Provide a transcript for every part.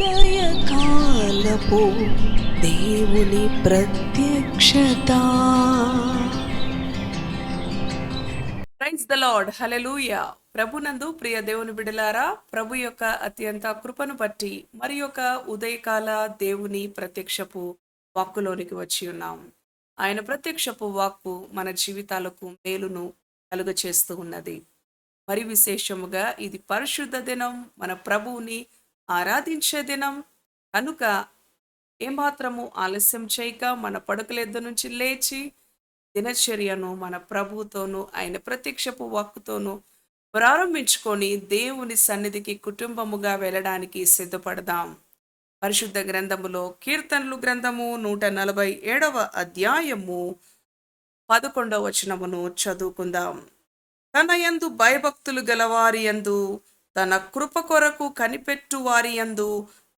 ఉదయకాలపు దేవుని ప్రత్యక్షత. ప్రైజ్ ద లార్డ్, హల్లెలూయా. ప్రభునందు ప్రియ దేవుని బిడలారా, ప్రభు యొక్క అత్యంత కృపను బట్టి మరి యొక్క ఉదయకాల దేవుని ప్రత్యక్షపు వాక్కులోనికి వచ్చి ఉన్నాం. ఆయన ప్రత్యక్షపు వాక్కు మన జీవితాలకు మేలును కలుగ చేస్తూ ఉన్నది. మరి విశేషముగా ఇది పరిశుద్ధ దినం, మన ప్రభువుని ఆరాధించే దినం కనుక ఏమాత్రము ఆలస్యం చేయక మన పడుకల యొద్ద నుంచి లేచి దినచర్యను మన ప్రభువుతోనూ ఆయన ప్రత్యక్షపు వాక్కుతోనూ ప్రారంభించుకొని దేవుని సన్నిధికి కుటుంబముగా వెళ్ళడానికి సిద్ధపడదాం. పరిశుద్ధ గ్రంథములో కీర్తనలు గ్రంథము 147వ అధ్యాయము 11వ వచనమును చదువుకుందాం. తన యందు భయభక్తులు గలవారి యందు, తన కృప కొరకు కనిపెట్టు వారి యందు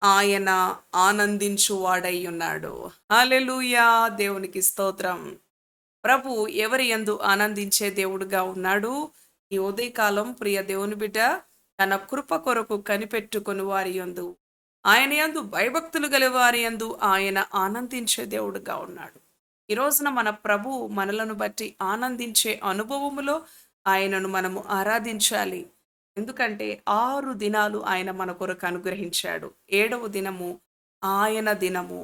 ఆయన ఆనందించువాడై ఉన్నాడు. హల్లెలూయా, దేవునికి స్తోత్రం. ప్రభు ఎవరి యందు ఆనందించే దేవుడుగా ఉన్నాడు. ఈ ఉదయకాలం ప్రియ దేవుని బిడ్డ, తన కృప కొరకు కనిపెట్టుకుని వారి యందు, ఆయన యందు భయభక్తులు గల వారి యందు ఆయన ఆనందించే దేవుడుగా ఉన్నాడు. ఈ రోజున మన ప్రభు మనలను బట్టి ఆనందించే అనుభవములో ఆయనను మనము ఆరాధించాలి. ఎందుకంటే 6 దినాలు ఆయన మన కొరకు అనుగ్రహించాడు. 7వ దినము ఆయన దినము.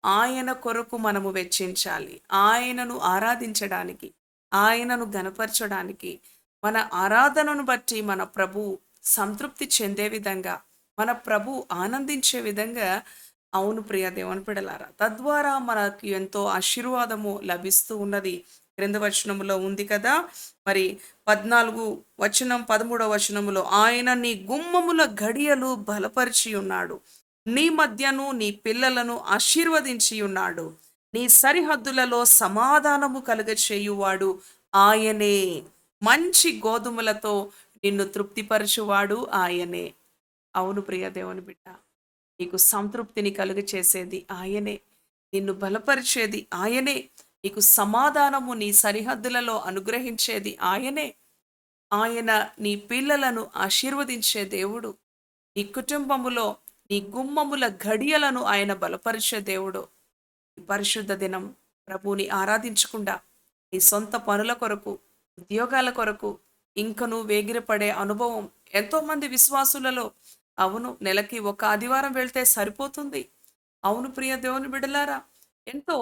ఆయన కొరకు మనము వెచ్చించాలి. ఆయనను ఆరాధించడానికి, ఆయనను గనపరచడానికి, మన ఆరాధనను బట్టి మన ప్రభు సంతృప్తి చెందే విధంగా, మన ప్రభు ఆనందించే విధంగా, అవును ప్రియ దేవుని బిడ్డలారా, తద్వారా మనకు ఎంతో ఆశీర్వాదము లభిస్తూ ఉన్నది. క్రింద వచనములో ఉంది కదా, మరి 14 వచనం 13వ వచనములో ఆయన నీ గుమ్మముల గడియలు బలపరిచి ఉన్నాడు, నీ మధ్యను నీ పిల్లలను ఆశీర్వదించి ఉన్నాడు, నీ సరిహద్దులలో సమాధానము కలుగచేయువాడు ఆయనే, మంచి గోధుమలతో నిన్ను తృప్తిపరచువాడు ఆయనే. అవును ప్రియ దేవుని బిడ్డ, నీకు సంతృప్తిని కలుగచేసేది ఆయనే, నిన్ను బలపరిచేది ఆయనే, నీకు సమాధానము నీ సరిహద్దులలో అనుగ్రహించేది ఆయనే. ఆయన నీ పిల్లలను ఆశీర్వదించే దేవుడు. నీ కుటుంబములో నీ గుమ్మముల గడియలను ఆయన బలపరిచే దేవుడు. ఈ పరిశుద్ధ దినం ప్రభువుని ఆరాధించకుండా నీ సొంత పనుల కొరకు, ఉద్యోగాల కొరకు ఇంకను వేగిరపడే అనుభవం ఎంతోమంది విశ్వాసులలో. అవును, నెలకి ఒక ఆదివారం వెళ్తే సరిపోతుంది. అవును ప్రియ దేవుని బిడలారా, ఎంతో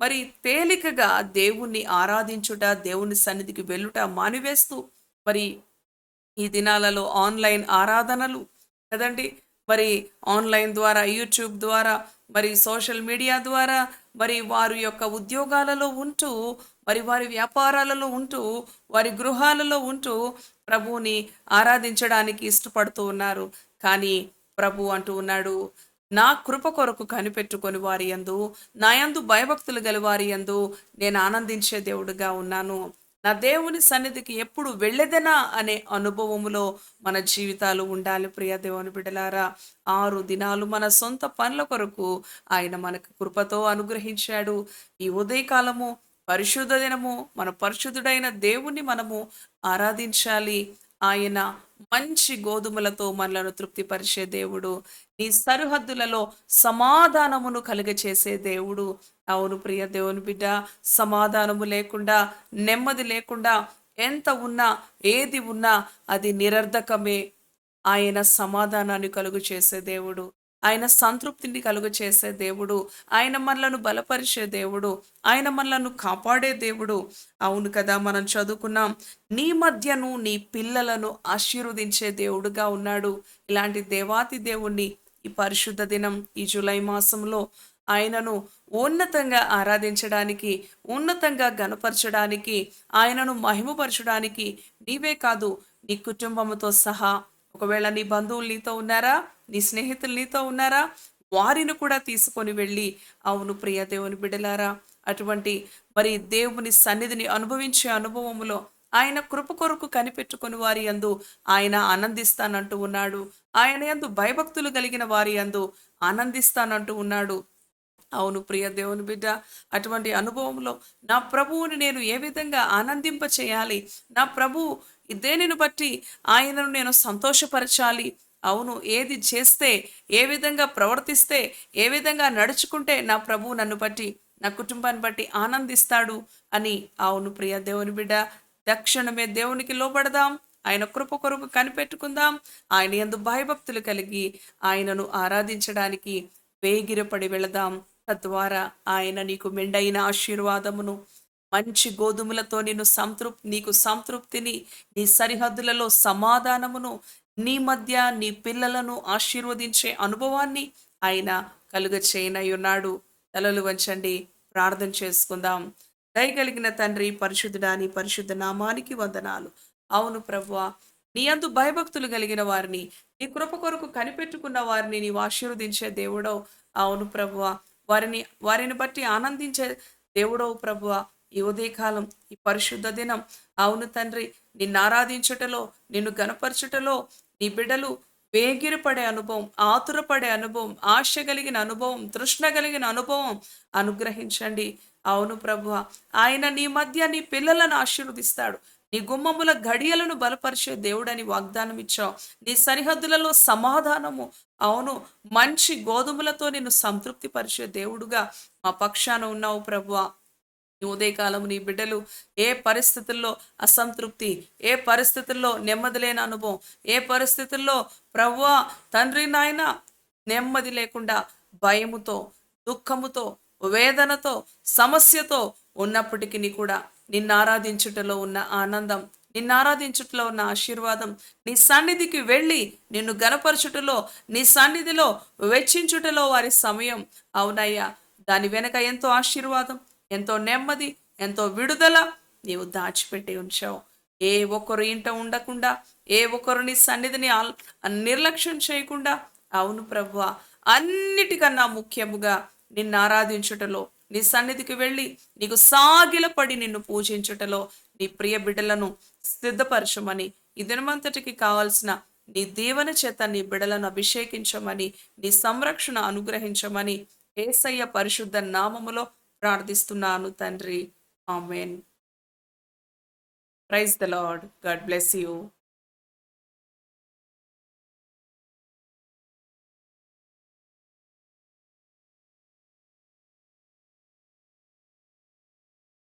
మరి తేలికగా దేవుణ్ణి ఆరాధించుట, దేవుని సన్నిధికి వెళ్ళుట మానివేస్తూ మరి ఈ దినాలలో ఆన్లైన్ ఆరాధనలు కదండి, మరి ఆన్లైన్ ద్వారా, యూట్యూబ్ ద్వారా, మరి సోషల్ మీడియా ద్వారా, మరి వారి యొక్క ఉద్యోగాలలో ఉంటూ, మరి వారి వ్యాపారాలలో ఉంటూ, వారి గృహాలలో ఉంటూ ప్రభువుని ఆరాధించడానికి ఇష్టపడుతూ ఉన్నారు. కానీ ప్రభు అంటూ ఉన్నాడు, నా కృప కొరకు కనిపెట్టుకొని వారి యందు, నా యందు భయభక్తులు గల వారి యందు నేను ఆనందించే దేవుడుగా ఉన్నాను. నా దేవుని సన్నిధికి ఎప్పుడు వెళ్ళేదనా అనే అనుభవములో మన జీవితాలు ఉండాలి. ప్రియ దేవుని బిడ్డలారా, 6 దినాలు మన సొంత పనుల కొరకు ఆయన మనకు కృపతో అనుగ్రహించాడు. ఈ ఉదయకాలము పరిశుద్ధ దినము, మన పరిశుద్ధుడైన దేవుణ్ణి మనము ఆరాధించాలి. ఆయన మంచి గోధుమలతో మనలను తృప్తిపరిచే దేవుడు, నీ సరిహద్దులలో సమాధానమును కలుగచేసే దేవుడు. అవును ప్రియ దేవుని బిడ్డ, సమాధానము లేకుండా, నెమ్మది లేకుండా ఎంత ఉన్నా, ఏది ఉన్నా అది నిరర్ధకమే. ఆయన సమాధానాన్ని కలుగు చేసే దేవుడు, ఆయన సంతృప్తిని కలుగు చేసే దేవుడు, ఆయన మనలను బలపరిచే దేవుడు, ఆయన మనలను కాపాడే దేవుడు. అవును కదా, మనం చదువుకున్నాం, నీ మధ్యను నీ పిల్లలను ఆశీర్వదించే దేవుడుగా ఉన్నాడు. ఇలాంటి దేవాతి దేవుణ్ణి ఈ పరిశుద్ధ దినం, ఈ జూలై మాసంలో ఆయనను ఉన్నతంగా ఆరాధించడానికి, ఉన్నతంగా గనపరచడానికి, ఆయనను మహిమపరచడానికి నీవే కాదు, నీ కుటుంబముతో సహా, ఒకవేళ నీ బంధువులు నీతో ఉన్నారా, నీ స్నేహితులు నీతో ఉన్నారా, వారిని కూడా తీసుకొని వెళ్ళి, అవును ప్రియ దేవుని బిడ్డలారా, అటువంటి మరి దేవుని సన్నిధిని అనుభవించే అనుభవములో ఆయన కృప కొరకు కనిపెట్టుకుని వారి యందు ఆయన ఆనందిస్తానంటూ ఉన్నాడు. ఆయన యందు భయభక్తులు కలిగిన వారి యందు ఆనందిస్తానంటూ ఉన్నాడు. అవును ప్రియ దేవుని బిడ్డ, అటువంటి అనుభవంలో నా ప్రభువుని నేను ఏ విధంగా ఆనందింప చేయాలి, నా ప్రభు దేనిని బట్టి ఆయనను నేను సంతోషపరచాలి అవును, ఏది చేస్తే, ఏ విధంగా ప్రవర్తిస్తే, ఏ విధంగా నడుచుకుంటే నా ప్రభువు నన్ను బట్టి, నా కుటుంబాన్ని బట్టి ఆనందిస్తాడు అని. అవును ప్రియ దేవుని బిడ్డ, తక్షణమే దేవునికి లోబడదాం. ఆయన కృప కొరకు కనిపెట్టుకుందాం. ఆయన యందు భయభక్తులు కలిగి ఆయనను ఆరాధించడానికి వేగిరపడి వెళదాం. తద్వారా ఆయన నీకు మెండైన ఆశీర్వాదమును, మంచి గోధుమలతో నీకు సంతృప్తిని, నీ సరిహద్దులలో సమాధానమును, నీ మధ్య నీ పిల్లలను ఆశీర్వదించే అనుభవాన్ని ఆయన కలుగచేయనై ఉన్నాడు. తలలు వంచండి, ప్రార్థన చేసుకుందాం. దయగలిగిన తండ్రి, పరిశుద్ధుడా, నీ పరిశుద్ధ నామానికి వందనాలు. అవును ప్రభువా, నీ యందు భయభక్తులు కలిగిన వారిని, నీ కృప కొరకు కనిపెట్టుకున్న వారిని నీవు ఆశీర్వదించే దేవుడవు. అవును ప్రభువా, వారిని బట్టి ఆనందించే దేవుడవు ప్రభువా. ఈ ఉదయకాలం, ఈ పరిశుద్ధ దినం, అవును తండ్రి, నిన్ను ఆరాధించుటలో, నిన్ను గనపరచుటలో నీ బిడ్డలు వేగిరపడే అనుభవం, ఆతురపడే అనుభవం, ఆశ కలిగిన అనుభవం, తృష్ణ కలిగిన అనుభవం అనుగ్రహించండి. అవును ప్రభువ, ఆయన నీ మధ్య నీ పిల్లలను ఆశీర్వదిస్తాడు. నీ గుమ్మముల గడియలను బలపరిచే దేవుడని వాగ్దానం ఇచ్చావు. నీ సరిహద్దులలో సమాధానము, అవును, మంచి గోధుమలతో నిన్ను సంతృప్తి పరిచే దేవుడుగా మా పక్షాన ఉన్నావు ప్రభువ. ఈ ఉదయకాలం నీ బిడ్డలు ఏ పరిస్థితుల్లో అసంతృప్తి, ఏ పరిస్థితుల్లో నెమ్మది లేని అనుభవం, ఏ పరిస్థితుల్లో ప్రభువా తండ్రి నాయన నెమ్మది లేకుండా భయముతో, దుఃఖముతో, వేదనతో, సమస్యతో ఉన్నప్పటికీ కూడా నిన్ను ఆరాధించుటలో ఉన్న ఆనందం, నిన్ను ఆరాధించుటలో ఉన్న ఆశీర్వాదం, నీ సన్నిధికి వెళ్ళి నిన్ను గనపరచుటలో, నీ సన్నిధిలో వెచ్చించుటలో వారి సమయం, అవునయ్యా, దాని వెనక ఎంతో ఆశీర్వాదం, ఎంతో నెమ్మది, ఎంతో విడుదల నీవు దాచిపెట్టి ఉంచావు. ఏ ఒక్కరు ఇంట ఉండకుండా, ఏ ఒక్కరిని సన్నిధిని నిర్లక్ష్యం చేయకుండా, అవును ప్రభువా, అన్నిటికన్నా ముఖ్యముగా నిన్ను ఆరాధించుటలో, నీ సన్నిధికి వెళ్ళి నీకు సాగిలపడి నిన్ను పూజించుటలో నీ ప్రియ బిడ్డలను సిద్ధపరచమని, ఈ దినమంతటికి కావాల్సిన నీ దీవెన చేత నీ బిడ్డలను అభిషేకించమని, నీ సంరక్షణ అనుగ్రహించమని యేసయ్య పరిశుద్ధ నామములో ప్రార్థిస్తున్నాను తండ్రి. ఆమేన్. Praise the Lord. God bless you.